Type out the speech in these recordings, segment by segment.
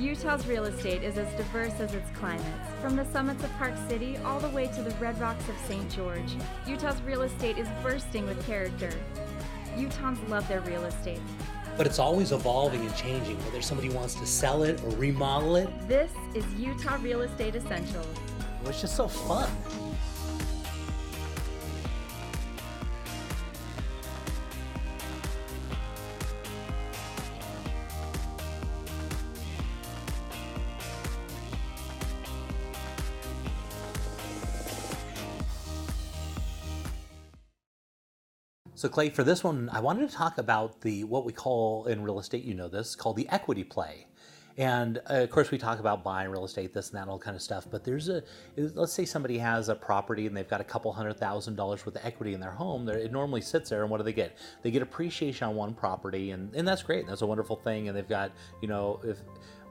Utah's real estate is as diverse as its climates. From the summits of Park City all the way to the red rocks of St. George, Utah's real estate is bursting with character. Utahns love their real estate. But it's always evolving and changing, whether somebody wants to sell it or remodel it. This is Utah Real Estate Essentials. Well, it's just so fun. So Clay, for this one, I wanted to talk about what we call in real estate, you know this, called the equity play. And of course we talk about buying real estate, this and that, all kind of stuff, but let's say somebody has a property and they've got a couple $100,000 worth of equity in their home. It normally sits there, and what do they get? They get appreciation on one property, and that's great. That's a wonderful thing, and they've got,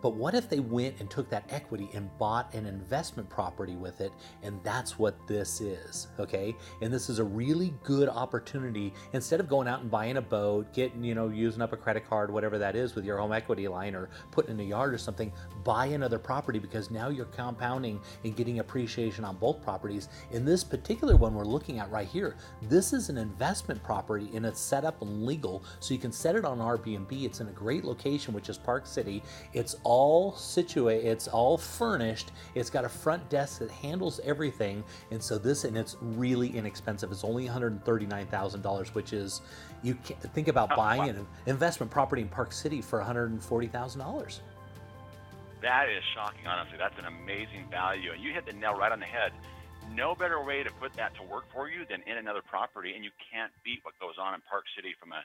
but what if they went and took that equity and bought an investment property with it? And that's what this is, okay? And this is a really good opportunity. Instead of going out and buying a boat, using up a credit card, whatever that is with your home equity line, or putting in a yard or something, buy another property, because now you're compounding and getting appreciation on both properties. In this particular one we're looking at right here, this is an investment property, and it's set up and legal, so you can set it on Airbnb. It's in a great location, which is Park City. It's all situated, it's all furnished, it's got a front desk that handles everything, and it's really inexpensive. It's only $139,000, which is, you can't think about buying an investment property in Park City for $140,000. That is shocking, honestly. That's an amazing value, and you hit the nail right on the head. No better way to put that to work for you than in another property, and you can't beat what goes on in Park City from a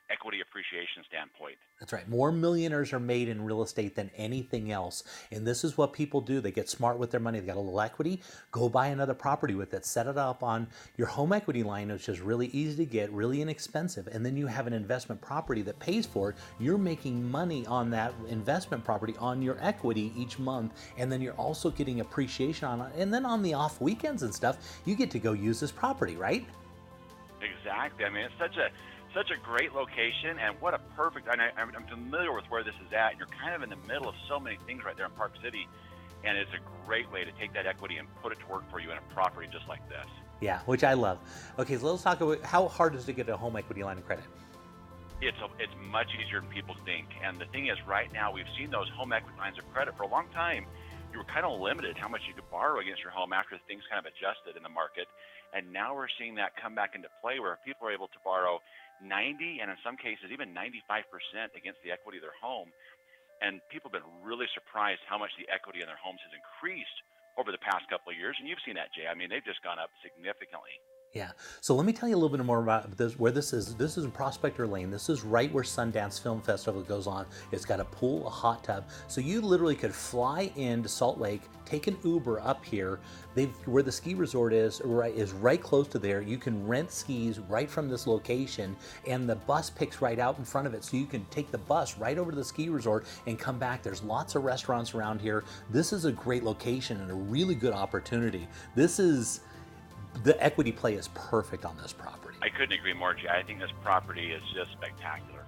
equity appreciation standpoint. That's right. More millionaires are made in real estate than anything else. And this is what people do. They get smart with their money. They got a little equity. Go buy another property with it. Set it up on your home equity line, which is really easy to get, really inexpensive. And then you have an investment property that pays for it. You're making money on that investment property on your equity each month. And then you're also getting appreciation on it. And then on the off weekends and stuff, you get to go use this property, right? Exactly. I mean, it's such a great location, and what a perfect, and I'm familiar with where this is at, and you're kind of in the middle of so many things right there in Park City, and it's a great way to take that equity and put it to work for you in a property just like this. Yeah, which I love. Okay, so let's talk about how hard is it to get a home equity line of credit? It's much easier than people think, and the thing is, right now we've seen those home equity lines of credit for a long time. You were kind of limited how much you could borrow against your home after things kind of adjusted in the market, and now we're seeing that come back into play where people are able to borrow 90 and in some cases even 95% against the equity of their home. And people have been really surprised how much the equity in their homes has increased over the past couple of years. And you've seen that, Jay. I mean, they've just gone up significantly. Yeah. So let me tell you a little bit more about this, where this is. This is in Prospector Lane. This is right where Sundance Film Festival goes on. It's got a pool, a hot tub. So you literally could fly into Salt Lake, take an Uber up here. Where the ski resort is right close to there. You can rent skis right from this location, and the bus picks right out in front of it. So you can take the bus right over to the ski resort and come back. There's lots of restaurants around here. This is a great location and a really good opportunity. The equity play is perfect on this property. I couldn't agree more, Jay. I think this property is just spectacular.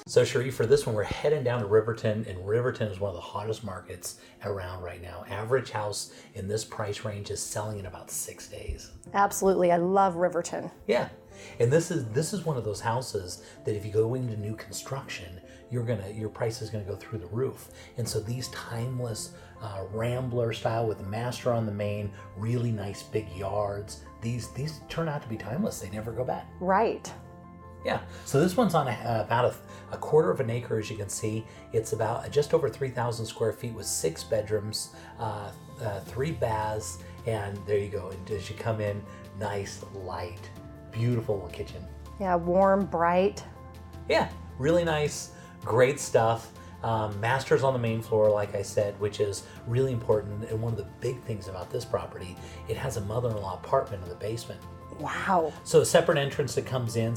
So Cherie, for this one, we're heading down to Riverton, and Riverton is one of the hottest markets around right now. Average house in this price range is selling in about 6 days. Absolutely. I love Riverton. Yeah. And this is one of those houses that if you go into new construction, your price is gonna go through the roof. And so these timeless Rambler style with the master on the main, really nice big yards, these turn out to be timeless. They never go bad. Right. Yeah, so this one's on about a quarter of an acre, as you can see. It's about just over 3,000 square feet with 6 bedrooms, 3 baths, and there you go. And as you come in, nice, light, beautiful little kitchen. Yeah, warm, bright. Yeah, really nice, great stuff. Master's on the main floor, like I said, which is really important. And one of the big things about this property, it has a mother-in-law apartment in the basement. Wow. So a separate entrance that comes in,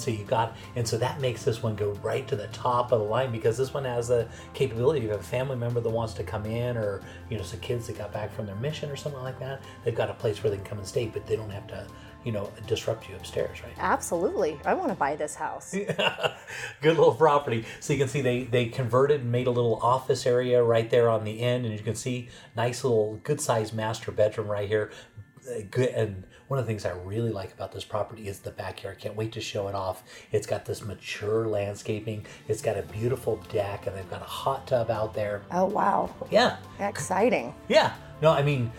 and so that makes this one go right to the top of the line, because this one has the capability. If you have a family member that wants to come in, or some kids that got back from their mission or something like that, they've got a place where they can come and stay, but they don't have to disrupt you upstairs, right? Absolutely. I want to buy this house. Yeah, good little property. So you can see they converted and made a little office area right there on the end, and you can see nice little good sized master bedroom right here. Good, and one of the things I really like about this property is the backyard. Can't wait to show it off. It's got this mature landscaping. It's got a beautiful deck, and they've got a hot tub out there. Oh, wow. Yeah. Exciting. Yeah. No, I mean,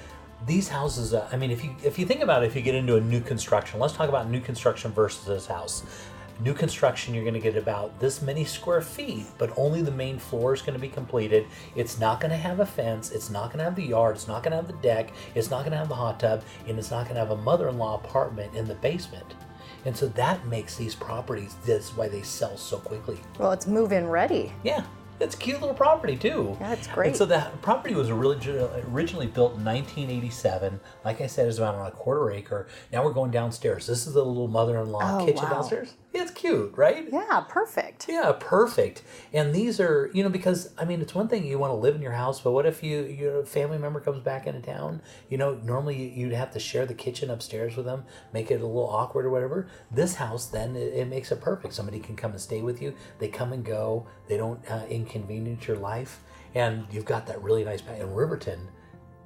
these houses, if you think about it, if you get into a new construction, let's talk about new construction versus this house. New construction, you're going to get about this many square feet, but only the main floor is going to be completed. It's not going to have a fence. It's not going to have the yard. It's not going to have the deck. It's not going to have the hot tub. And it's not going to have a mother-in-law apartment in the basement. And so that makes these properties, that's why they sell so quickly. Well, it's move-in ready. Yeah. It's a cute little property too. Yeah, it's great. And so the property was originally built in 1987. Like I said, it's about on a quarter acre. Now we're going downstairs. This is the little mother-in-law kitchen downstairs. It's cute, right? Yeah, perfect. Yeah, perfect. And these are, because it's one thing you want to live in your house, but what if your family member comes back into town? Normally you'd have to share the kitchen upstairs with them, make it a little awkward or whatever. This house, then it makes it perfect. Somebody can come and stay with you. They come and go. They don't inconvenience your life, and you've got that really nice back in Riverton.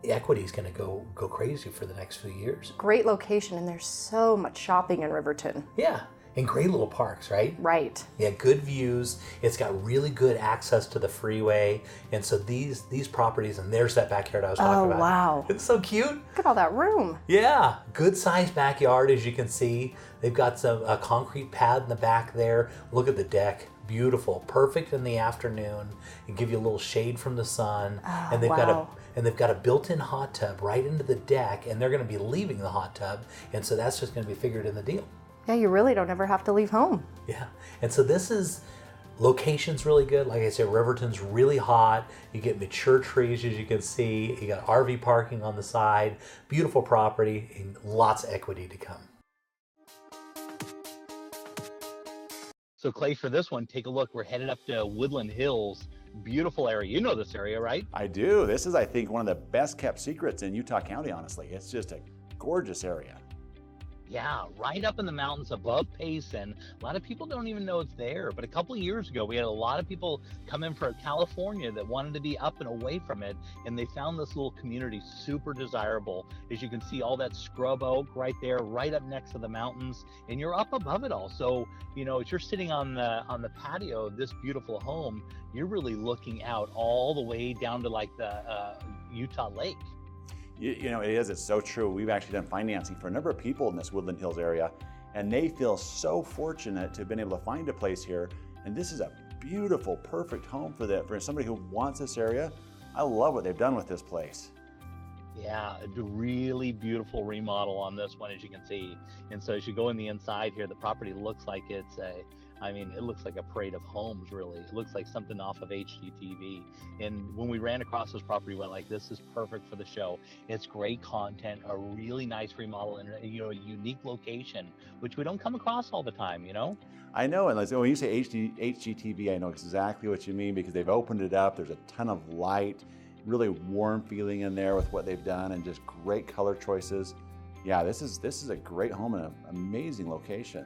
Equity is going to go crazy for the next few years. Great location, and there's so much shopping in Riverton. Yeah. And great little parks, right? Right. Yeah, good views. It's got really good access to the freeway. And so these properties, and there's that backyard I was talking about. Oh, wow. It's so cute. Look at all that room. Yeah, good sized backyard, as you can see. They've got a concrete pad in the back there. Look at the deck. Beautiful. Perfect in the afternoon. And give you a little shade from the sun. Oh, and they've got a built-in hot tub right into the deck, and they're going to be leaving the hot tub. And so that's just going to be figured in the deal. Yeah, you really don't ever have to leave home. Yeah, and so location's really good. Like I said, Riverton's really hot. You get mature trees, as you can see. You got RV parking on the side. Beautiful property and lots of equity to come. So Clay, for this one, take a look. We're headed up to Woodland Hills. Beautiful area. You know this area, right? I do. This is, I think, one of the best kept secrets in Utah County, honestly. It's just a gorgeous area. Yeah, right up in the mountains above Payson. A lot of people don't even know it's there. But a couple of years ago, we had a lot of people come in from California that wanted to be up and away from it. And they found this little community super desirable. As you can see, all that scrub oak right there, right up next to the mountains. And you're up above it all. So, as you're sitting on the patio of this beautiful home, you're really looking out all the way down to like the Utah Lake. It's so true. We've actually done financing for a number of people in this Woodland Hills area, and they feel so fortunate to have been able to find a place here. And this is a beautiful, perfect home for somebody who wants this area. I love what they've done with this place. Yeah, a really beautiful remodel on this one, as you can see. And so as you go in the inside here, the property looks like it looks like a parade of homes, really. It looks like something off of HGTV. And when we ran across this property, we went like, this is perfect for the show. It's great content, a really nice remodel, and a unique location, which we don't come across all the time, I know, and when you say HGTV, I know exactly what you mean, because they've opened it up. There's a ton of light, really warm feeling in there with what they've done, and just great color choices. Yeah, this is a great home and an amazing location.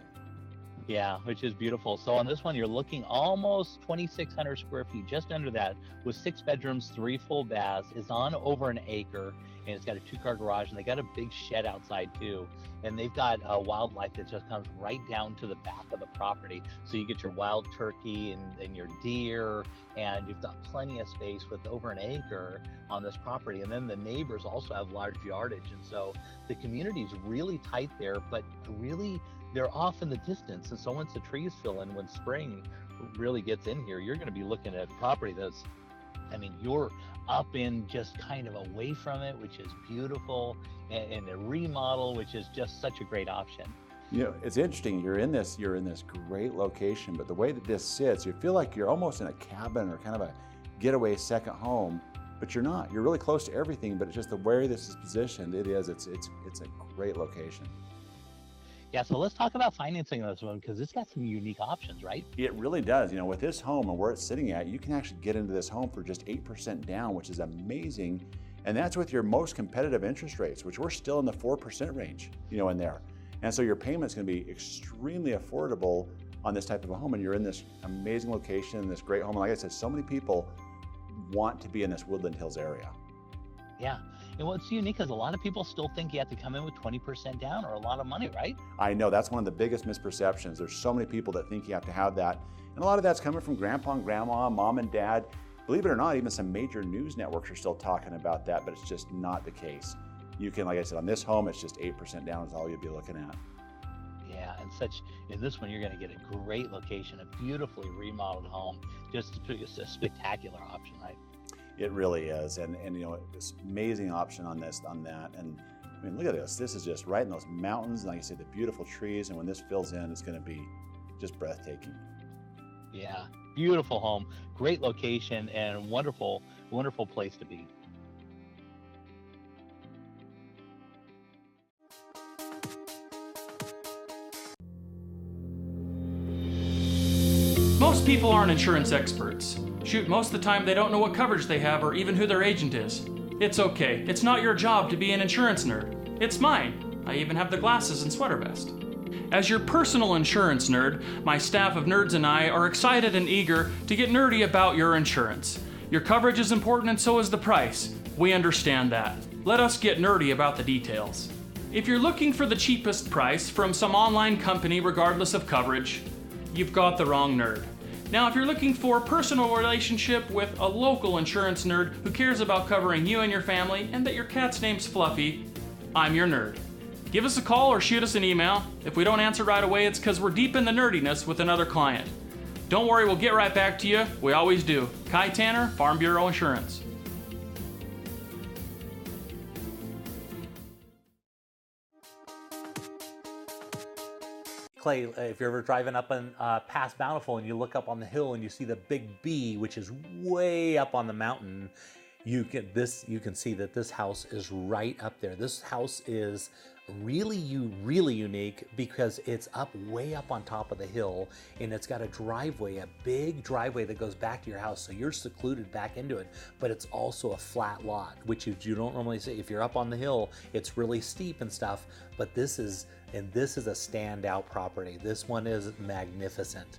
Yeah, which is beautiful. So on this one, you're looking almost 2,600 square feet, just under that, with 6 bedrooms, 3 full baths. It's on over an acre, and it's got a 2-car garage, and they got a big shed outside too. And they've got wildlife that just comes right down to the back of the property. So you get your wild turkey and your deer, and you've got plenty of space with over an acre on this property. And then the neighbors also have large yardage. And so the community's really tight there, but really they're off in the distance. And so once the trees fill in, when spring really gets in here, you're going to be looking at property that's, you're up in just kind of away from it, which is beautiful, and the remodel, which is just such a great option. It's interesting. You're in this great location, but the way that this sits, you feel like you're almost in a cabin or kind of a getaway second home, but you're not. You're really close to everything, but it's just the way this is positioned. It's a great location. Yeah, so let's talk about financing this one, because it's got some unique options, right? It really does. With this home and where it's sitting at, you can actually get into this home for just 8% down, which is amazing. And that's with your most competitive interest rates, which we're still in the 4% range, in there. And so your payment's going to be extremely affordable on this type of a home, and you're in this amazing location, this great home. And like I said, so many people want to be in this Woodland Hills area. Yeah. And what's unique is a lot of people still think you have to come in with 20% down or a lot of money, right? I know that's one of the biggest misperceptions. There's so many people that think you have to have that. And a lot of that's coming from grandpa and grandma, mom and dad. Believe it or not, even some major news networks are still talking about that, but it's just not the case. You can, like I said, on this home, it's just 8% down is all you'll be looking at. Yeah, and in this one, you're going to get a great location, a beautifully remodeled home, just a spectacular option, right? It really is, and you know, this amazing option on that. And I mean, look at this. This is just right in those mountains, and like I said, the beautiful trees. And when this fills in, it's going to be just breathtaking. Yeah, beautiful home, great location, and wonderful, wonderful place to be. Most people aren't insurance experts. Shoot, most of the time they don't know what coverage they have or even who their agent is. It's okay. It's not your job to be an insurance nerd. It's mine. I even have the glasses and sweater vest. As your personal insurance nerd, my staff of nerds and I are excited and eager to get nerdy about your insurance. Your coverage is important and so is the price. We understand that. Let us get nerdy about the details. If you're looking for the cheapest price from some online company regardless of coverage, you've got the wrong nerd. Now, if you're looking for a personal relationship with a local insurance nerd who cares about covering you and your family and that your cat's name's Fluffy, I'm your nerd. Give us a call or shoot us an email. If we don't answer right away, it's because we're deep in the nerdiness with another client. Don't worry, we'll get right back to you. We always do. Kai Tanner, Farm Bureau Insurance. Clay, if you're ever driving up on past Bountiful and you look up on the hill and you see the big B, which is way up on the mountain, you can see that this house is right up there. This house is really unique because it's way up on top of the hill, and it's got a driveway, a big driveway that goes back to your house, so you're secluded back into it, but it's also a flat lot, which you don't normally see. If you're up on the hill, it's really steep and stuff, but this is a standout property. This one is magnificent.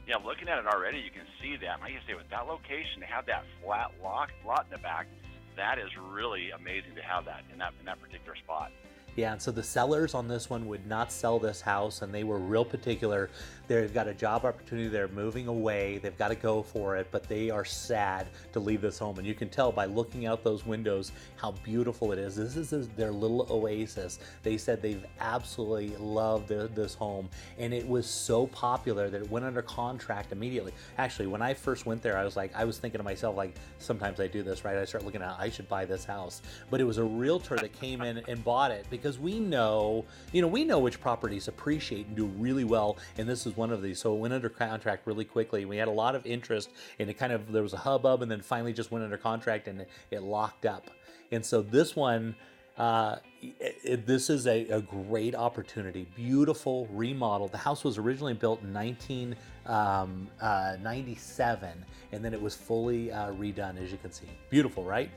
Yeah, looking at it already, you can see that. Like you say, with that location, to have that flat lot in the back, that is really amazing to have that in that particular spot. Yeah, and so the sellers on this one would not sell this house, and they were real particular. They've got a job opportunity, they're moving away, they've got to go for it, but they are sad to leave this home. And you can tell by looking out those windows how beautiful it is. This is their little oasis. They said they've absolutely loved this home, and it was so popular that it went under contract immediately. Actually, when I first went there, I was thinking to myself, like, sometimes I do this, right? I start looking at, I should buy this house. But it was a realtor that came in and bought it, because we know which properties appreciate and do really well, and this is one of these. So it went under contract really quickly. We had a lot of interest, and there was a hubbub, and then finally just went under contract, and it locked up. And so this one, this is a great opportunity. Beautiful remodel. The house was originally built in 1997, and then it was fully redone, as you can see. Beautiful, right?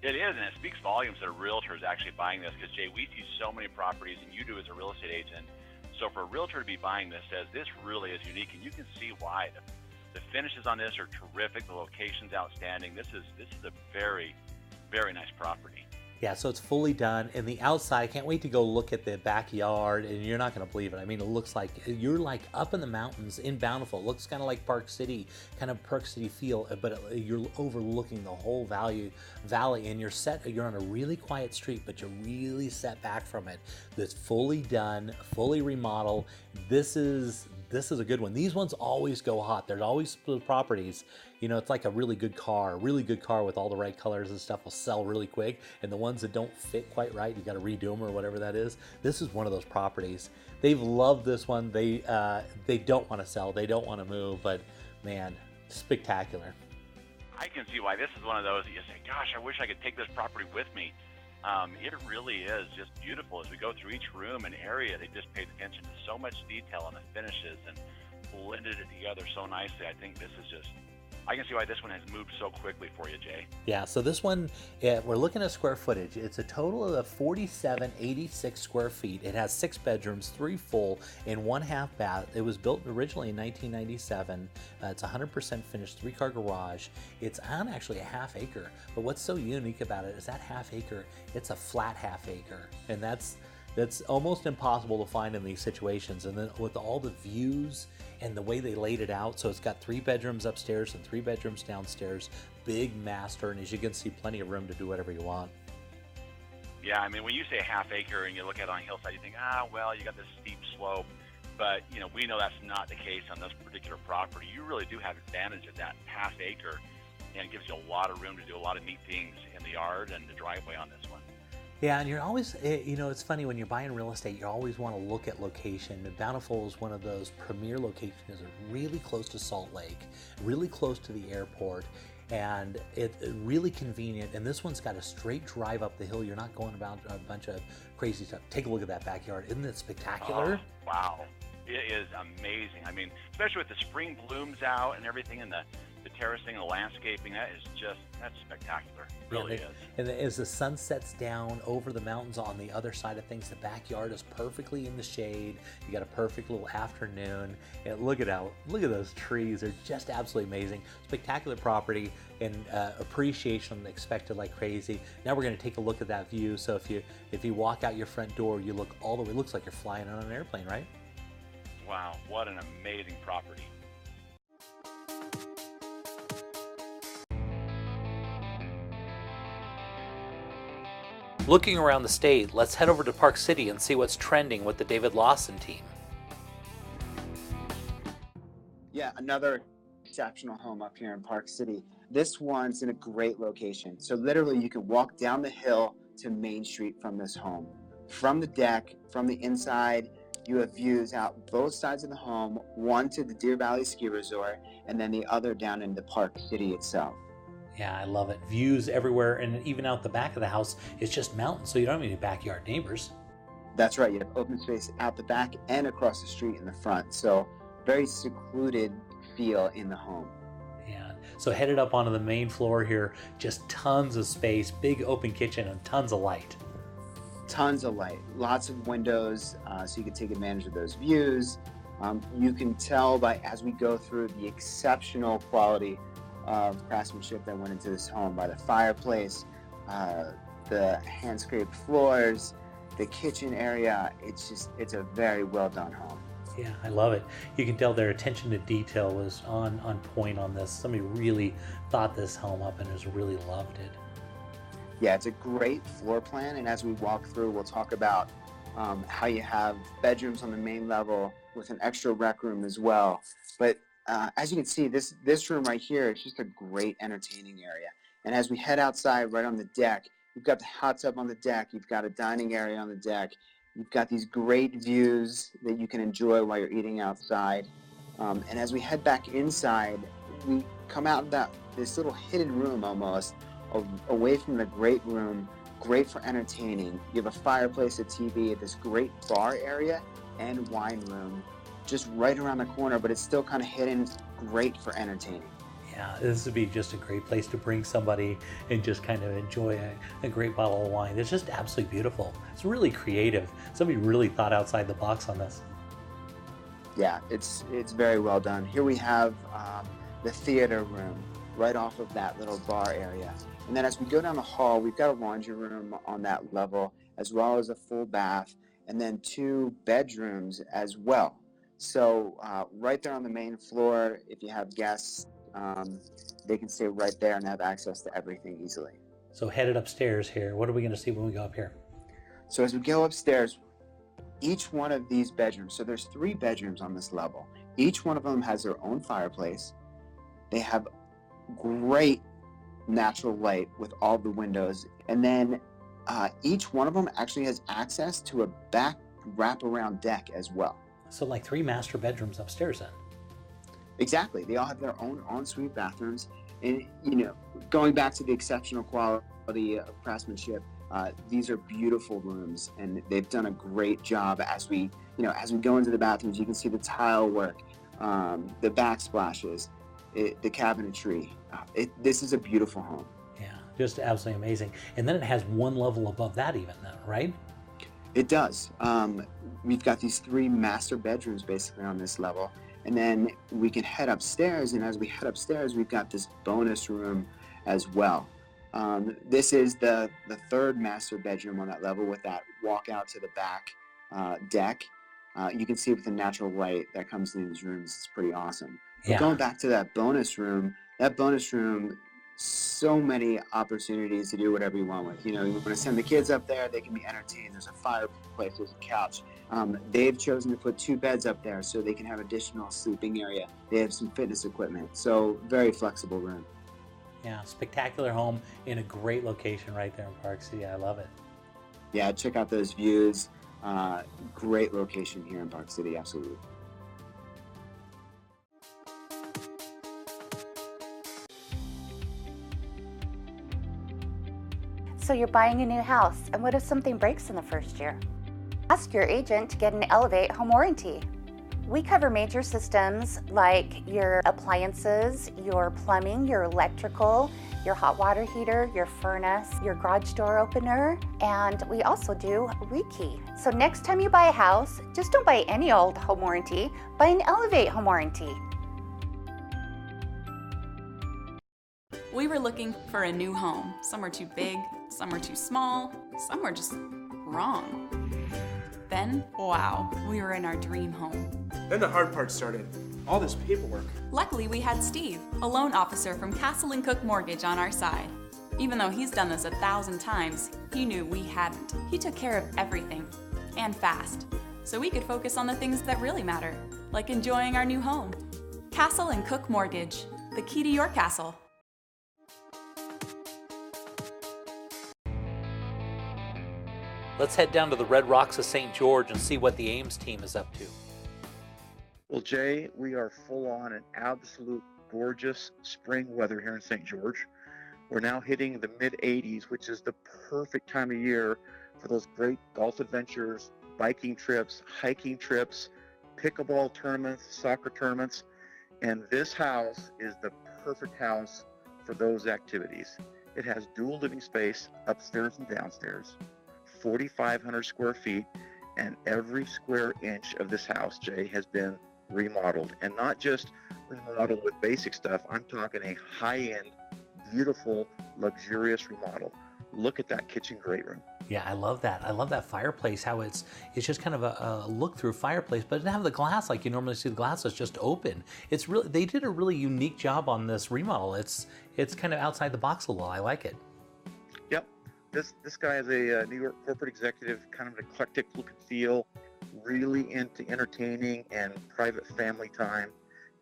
It is, and it speaks volumes that a realtor is actually buying this, because, Jay, we see so many properties, and you do as a real estate agent. So for a realtor to be buying this says this really is unique, and you can see why. The finishes on this are terrific. The location's outstanding. This is a very, very nice property. Yeah, so it's fully done. And the outside, I can't wait to go look at the backyard, and you're not going to believe it. I mean, it looks like you're like up in the mountains in Bountiful. It looks kind of like Park City, kind of Park City feel, but you're overlooking the whole valley, and you're on a really quiet street, but you're really set back from it. That's fully done, fully remodeled. This is a good one. These ones always go hot. There's always properties, it's like a really good car with all the right colors and stuff will sell really quick. And the ones that don't fit quite right, you got to redo them or whatever that is. This is one of those properties. They've loved this one. They don't want to sell. They don't want to move, but man, spectacular. I can see why this is one of those that you say, gosh, I wish I could take this property with me. It really is just beautiful. As we go through each room and area, they just paid attention to so much detail on the finishes and blended it together so nicely. I think this is just I can see why this one has moved so quickly for you, Jay. Yeah, so this one, we're looking at square footage. It's a total of 4786 square feet. It has 6 bedrooms, 3 full, and 1 half bath. It was built originally in 1997. It's 100% finished, 3-car garage. It's on actually a half acre, but what's so unique about it is that half acre, it's a flat half acre, and that's almost impossible to find in these situations. And then with all the views and the way they laid it out, so it's got 3 bedrooms upstairs and 3 bedrooms downstairs, big master, and as you can see, plenty of room to do whatever you want. Yeah, I mean, when you say a half acre and you look at it on a hillside, you think, well, you got this steep slope. But, we know that's not the case on this particular property. You really do have advantage of that half acre, and it gives you a lot of room to do a lot of neat things in the yard and the driveway on this one. Yeah, and you're always, it's funny, when you're buying real estate, you always want to look at location. And Bountiful is one of those premier locations. It's really close to Salt Lake, really close to the airport, and it's really convenient. And this one's got a straight drive up the hill. You're not going about a bunch of crazy stuff. Take a look at that backyard. Isn't it spectacular? Oh, wow. It is amazing. I mean, especially with the spring blooms out and everything, and the terracing and the landscaping, that's spectacular. It really is. And as the sun sets down over the mountains on the other side of things, the backyard is perfectly in the shade. You got a perfect little afternoon. And look at those trees. They're just absolutely amazing. Spectacular property, and appreciation expected like crazy. Now we're going to take a look at that view. So if you walk out your front door, you look all the way. It looks like you're flying on an airplane, right? Wow, what an amazing property. Looking around the state, let's head over to Park City and see what's trending with the David Lawson team. Yeah, another exceptional home up here in Park City. This one's in a great location. So literally you can walk down the hill to Main Street from this home. From the deck, from the inside, you have views out both sides of the home, one to the Deer Valley Ski Resort, and then the other down into Park City itself. Yeah, I love it. Views everywhere, and even out the back of the house, it's just mountains, so you don't have any backyard neighbors. That's right. You have open space out the back and across the street in the front. So very secluded feel in the home. Yeah. So headed up onto the main floor here, just tons of space, big open kitchen, and tons of light. Tons of light, lots of windows, so you can take advantage of those views. You can tell as we go through the exceptional quality of craftsmanship that went into this home by the fireplace, the hand-scraped floors, the kitchen area. It's a very well done home. Yeah, I love it. You can tell their attention to detail was on point on this. Somebody really thought this home up and has really loved it. Yeah, it's a great floor plan, and as we walk through, we'll talk about how you have bedrooms on the main level with an extra rec room as well. But as you can see, this room right here is just a great entertaining area. And as we head outside right on the deck, you've got the hot tub on the deck, you've got a dining area on the deck, you've got these great views that you can enjoy while you're eating outside. And as we head back inside, we come out of this little hidden room almost, away from the great room, great for entertaining. You have a fireplace, a TV, this great bar area and wine room just right around the corner, but it's still kind of hidden, great for entertaining. Yeah, this would be just a great place to bring somebody and just kind of enjoy a great bottle of wine. It's just absolutely beautiful. It's really creative. Somebody really thought outside the box on this. Yeah, it's very well done. Here we have the theater room right off of that little bar area. And then as we go down the hall, we've got a laundry room on that level, as well as a full bath, and then 2 bedrooms as well. So right there on the main floor, if you have guests, they can stay right there and have access to everything easily. So headed upstairs here, what are we going to see when we go up here? So as we go upstairs, each one of these bedrooms, so there's 3 bedrooms on this level. Each one of them has their own fireplace. They have great natural light with all the windows. And then each one of them actually has access to a back wraparound deck as well. So like 3 master bedrooms upstairs then? Exactly. They all have their own ensuite bathrooms. And, going back to the exceptional quality of craftsmanship, these are beautiful rooms, and they've done a great job. As we go into the bathrooms, you can see the tile work, the backsplashes. the cabinetry. This is a beautiful home. Yeah, just absolutely amazing. And then it has one level above that even then, right? It does. We've got these 3 master bedrooms basically on this level. And then we can head upstairs, and as we head upstairs, we've got this bonus room as well. This is the 3rd master bedroom on that level with that walk out to the back deck. You can see with the natural light that comes in these rooms, it's pretty awesome. Yeah. But going back to that bonus room, so many opportunities to do whatever you want with. You know, you want to send the kids up there, they can be entertained. There's a fireplace, there's a couch. They've chosen to put 2 beds up there so they can have additional sleeping area. They have some fitness equipment, so very flexible room. Yeah, spectacular home in a great location right there in Park City. I love it. Yeah, check out those views. Great location here in Park City, absolutely. So you're buying a new house, and what if something breaks in the first year? Ask your agent to get an Elevate home warranty. We cover major systems like your appliances, your plumbing, your electrical, your hot water heater, your furnace, your garage door opener, and we also do rekey. So next time you buy a house, just don't buy any old home warranty, buy an Elevate home warranty. We were looking for a new home. Some were too big, some were too small, some were just wrong. Then, wow, we were in our dream home. Then the hard part started. All this paperwork. Luckily, we had Steve, a loan officer from Castle & Cook Mortgage, on our side. Even though he's done this 1,000 times, he knew we hadn't. He took care of everything, and fast, so we could focus on the things that really matter, like enjoying our new home. Castle & Cook Mortgage, the key to your castle. Let's head down to the Red Rocks of St. George and see what the Ames team is up to. Well, Jay, we are full on an absolute gorgeous spring weather here in St. George. We're now hitting the mid-80s, which is the perfect time of year for those great golf adventures, biking trips, hiking trips, pickleball tournaments, soccer tournaments. And this house is the perfect house for those activities. It has dual living space upstairs and downstairs, 4,500 square feet, and every square inch of this house, Jay, has been remodeled. And not just remodeled with basic stuff, I'm talking a high-end, beautiful, luxurious remodel. Look at that kitchen great room. Yeah, I love that. I love that fireplace, how it's just kind of a look-through fireplace, but it doesn't have the glass like you normally see the glass. It's just open. It's really, they did a really unique job on this remodel. It's kind of outside the box a little. I like it. Yep. This guy is a New York corporate executive, kind of an eclectic look and feel, really into entertaining and private family time.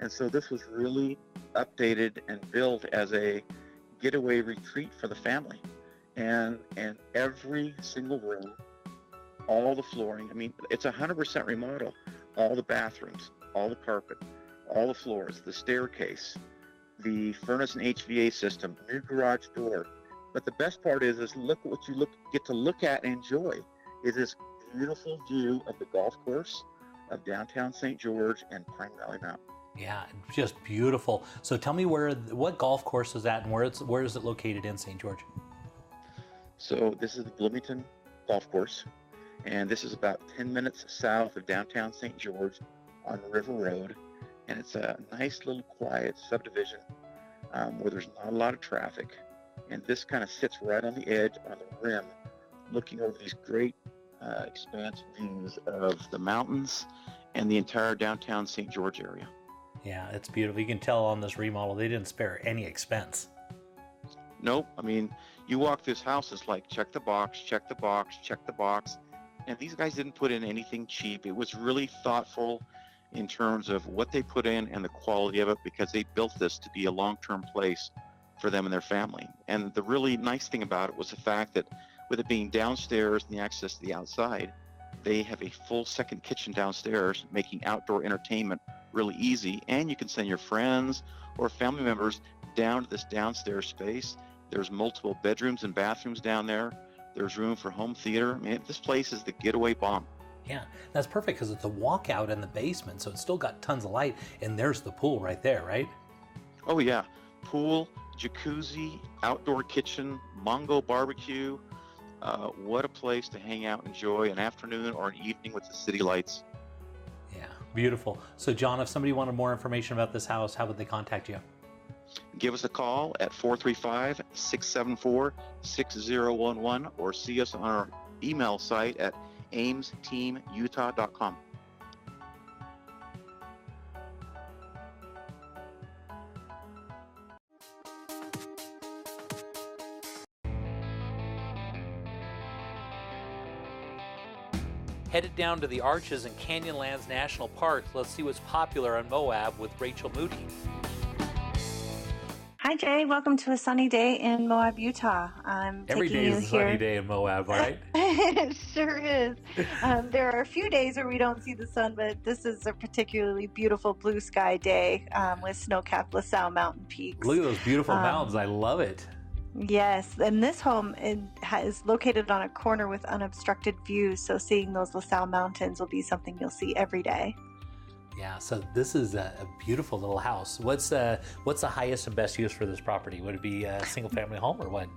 And so this was really updated and built as a getaway retreat for the family. And every single room, all the flooring, I mean, it's 100% remodel. All the bathrooms, all the carpet, all the floors, the staircase, the furnace and HVAC system, new garage door. But the best part is look what you get to look at and enjoy is this beautiful view of the golf course of downtown St. George and Pine Valley Mountain. Yeah, just beautiful. So tell me what golf course is that and where is it located in St. George? So this is the Bloomington Golf Course, and this is about 10 minutes south of downtown St. George on River Road, and it's a nice little quiet subdivision where there's not a lot of traffic, and this kind of sits right on the edge, on the rim, looking over these great expansive views of the mountains and the entire downtown St. George area. Yeah, it's beautiful. You can tell on this remodel they didn't spare any expense. Nope. I mean, you walk this house, it's like check the box, check the box, check the box. And these guys didn't put in anything cheap. It was really thoughtful in terms of what they put in and the quality of it, because they built this to be a long-term place for them and their family. And the really nice thing about it was the fact that with it being downstairs and the access to the outside, they have a full second kitchen downstairs, making outdoor entertainment really easy. And you can send your friends or family members down to this downstairs space. There's multiple bedrooms and bathrooms down there. There's room for home theater. I mean, this place is the getaway bomb. Yeah, that's perfect because it's a walkout in the basement, so it's still got tons of light, and there's the pool right there, right? Oh yeah, pool, jacuzzi, outdoor kitchen, Mongo barbecue. What a place to hang out, enjoy an afternoon or an evening with the city lights. Yeah, beautiful. So John, if somebody wanted more information about this house, how would they contact you? Give us a call at 435-674-6011 or see us on our email site at aimsteamutah.com. Headed down to the Arches and Canyonlands National Park. Let's see what's popular on Moab with Rachel Moody. Hi, Jay. Welcome to a sunny day in Moab, Utah. I'm Every taking day you is a here. sunny day in Moab, right? It sure is. There are a few days where we don't see the sun, but this is a particularly beautiful blue sky day with snow-capped LaSalle Mountain peaks. Look at those beautiful mountains. I love it. Yes, and this home is located on a corner with unobstructed views, so seeing those LaSalle Mountains will be something you'll see every day. Yeah, so this is a beautiful little house. What's the highest and best use for this property? Would it be a single-family home or what?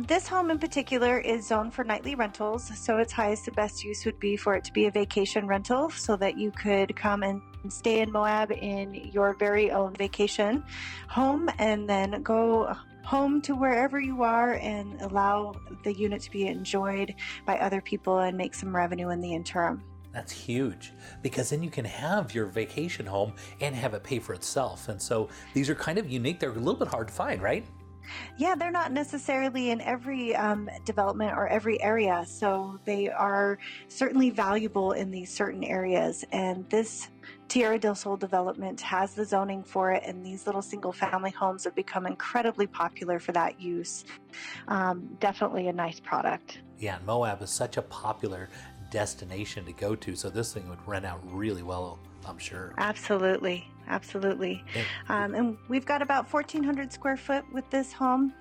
This home in particular is zoned for nightly rentals, so its highest and best use would be for it to be a vacation rental so that you could come and stay in Moab in your very own vacation home and then go home to wherever you are and allow the unit to be enjoyed by other people and make some revenue in the interim. That's huge, because then you can have your vacation home and have it pay for itself. And so these are kind of unique. They're a little bit hard to find, right? Yeah, they're not necessarily in every development or every area, so they are certainly valuable in these certain areas. And this Tierra del Sol development has the zoning for it, and these little single-family homes have become incredibly popular for that use. Definitely a nice product. Yeah, and Moab is such a popular destination to go to, so this thing would rent out really well, I'm sure. Absolutely. And we've got about 1,400 square foot with this home.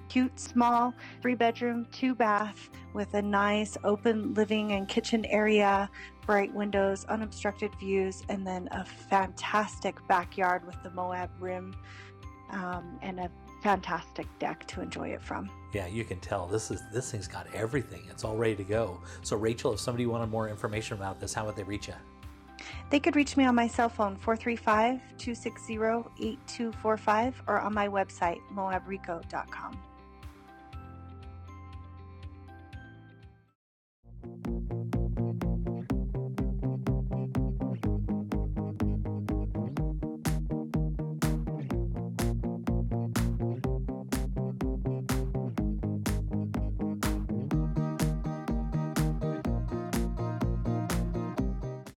Cute, small, 3-bedroom, 2-bath with a nice open living and kitchen area, bright windows, unobstructed views, and then a fantastic backyard with the Moab rim and a fantastic deck to enjoy it from. Yeah, you can tell this thing's got everything. It's all ready to go. So Rachel, if somebody wanted more information about this, how would they reach you? They could reach me on my cell phone, 435-260-8245, or on my website, moabrico.com.